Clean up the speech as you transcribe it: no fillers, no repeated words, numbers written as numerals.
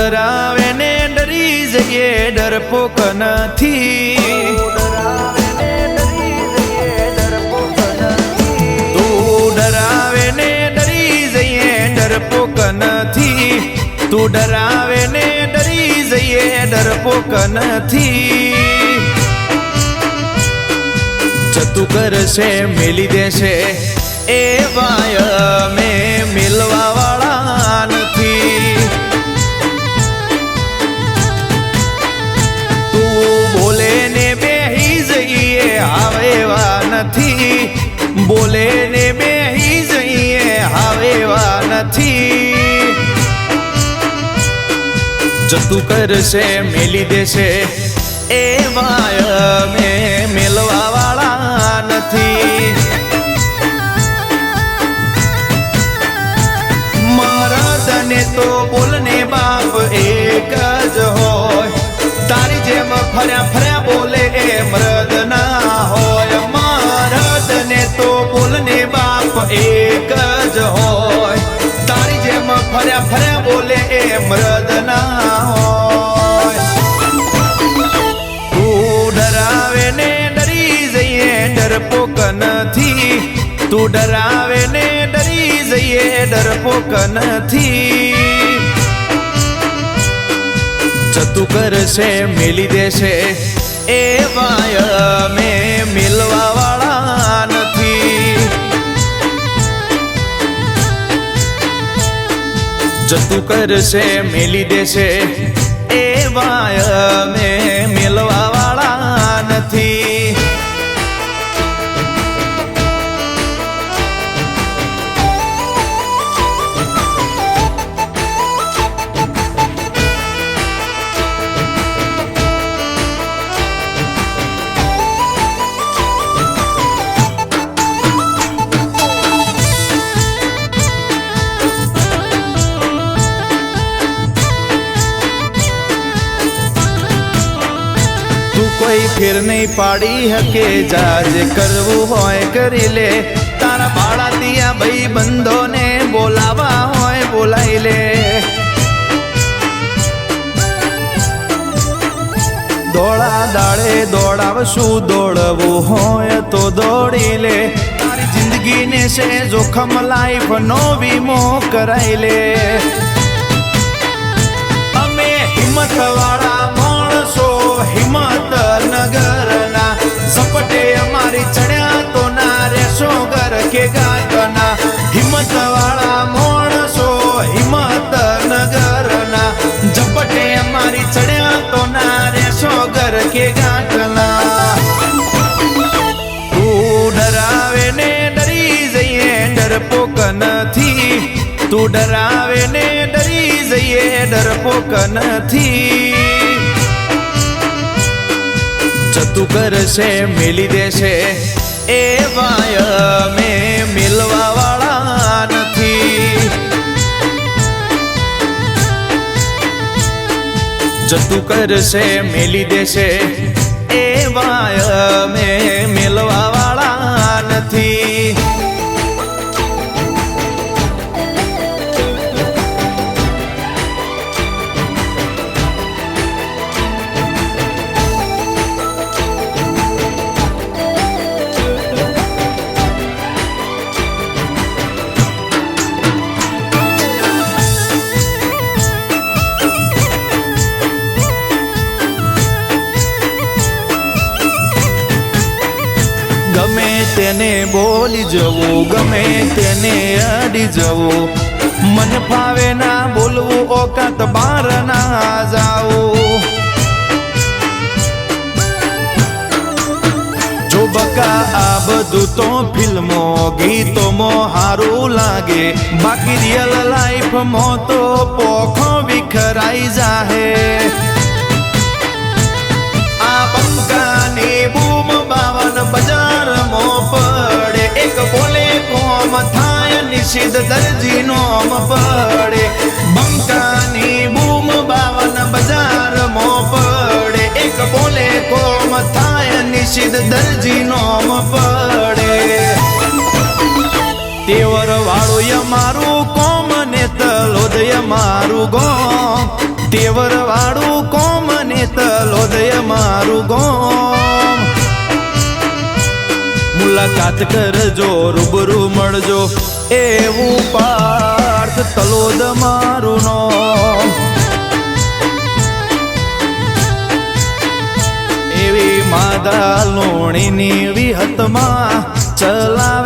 ડરાવે ને ડરી જઈએ ડરપોક નથી. તું ડરાવે ને ડરી જઈએ ડરપોક નથી. તું ડરાવે ને ડરી જઈએ ડરપોક નથી. જતું કરશે મેલી દેશે એ વાય મેં મિલવા વાળા નથી. તું બોલે ને બેહી જઈએ આવેવા નથી. બોલે ને બેહી જઈએ આવેવા નથી. જતું કરશે મેલી દેશે એ વાય મેં મિલવા વાળા નથી. મરદને તો બોલને બાપ એક જ હોય. તારી જેમ ફર્યા ફર્યા બોલે એ મરદ ના હોય. મરદને તો બોલને બાપ એક જ હોય. તારી જેમ ફર્યા ફર્યા બોલે એ મરદ ના હોય. તું ડરાવે ને ડરી જઈએ ડરપોક નથી. તું ડરાવે ને ડરી જઈએ ડરપોક નથી. જતું કરશે મેલી દેશે એ વાય મેં મિલવા વાળા નથી. જતું કરશે મેલી દેશે એ વાય મેં મિલવા વાળા નથી. કોઈ ફેર નહીં પાડી હકે જાજે કરવું હોય કરી લે. તારા બાળા દિયા ભાઈ બંધોને બોલાવા હોય બોલાઈ લે. દોડા દાડે દોડાવશું દોડવું હોય તો દોડી લે. તારી જિંદગીને છે જોખમ લાઈફ નો વીમો કરાઈ લે. અમે હિંમત વાળા માણસો હિંમત નગરના ઝપટે અમારી ચડ્યા તો ના રેશો ઘર કે ગાંઠના. હિંમત વાળા માણસો હિંમત નગરના ઝપટે અમારી ચડ્યા તો ના રેશો ઘર કે ગાંઠના. તું ડરાવે ને ડરી જઈએ ડરપોક નથી. તું ડરાવે ને ડરી જઈએ ડરપોક નથી. જતું કરશે મેલી દેશે એ વાય મેં મિલવા વાળા નથી. જતું કરશે મેલી દેશે એ વાય મેં મિલવા વાળા નથી. ગમે તેને બોલી જવું ગમે તેને અડી જવું. મન ફાવે ના બોલવું ઓકાત બાર ના જાવું. જો બકા આ બધું તો ફિલ્મો ગીતોમાં હારું લાગે. બાકી રિયલ લાઈફમાં તો પોખો વિખરાઈ જાહે. આ બંકાની બૂમ 52 બજારમાં પડે. એક બોલે કોમ થાય નિષિદ્ધ દરજી નોમ પડે. બંકાની બૂમ 52 બજારમાં પડે. એક બોલે કોમ થાય નિષિદ્ધ દરજી નોમ પડે. તેવર વાળું અમારું કોમ ને તલોદ અમારું ગોમ. તેવર વાળું કોમ ને તલોદય મારું ગોમ મુલાકાત કરજો રૂબરૂ મળજો એવું પાર્થ તલોદ મારું નામ એવી માદા લોણીની વિહતમાં ચલા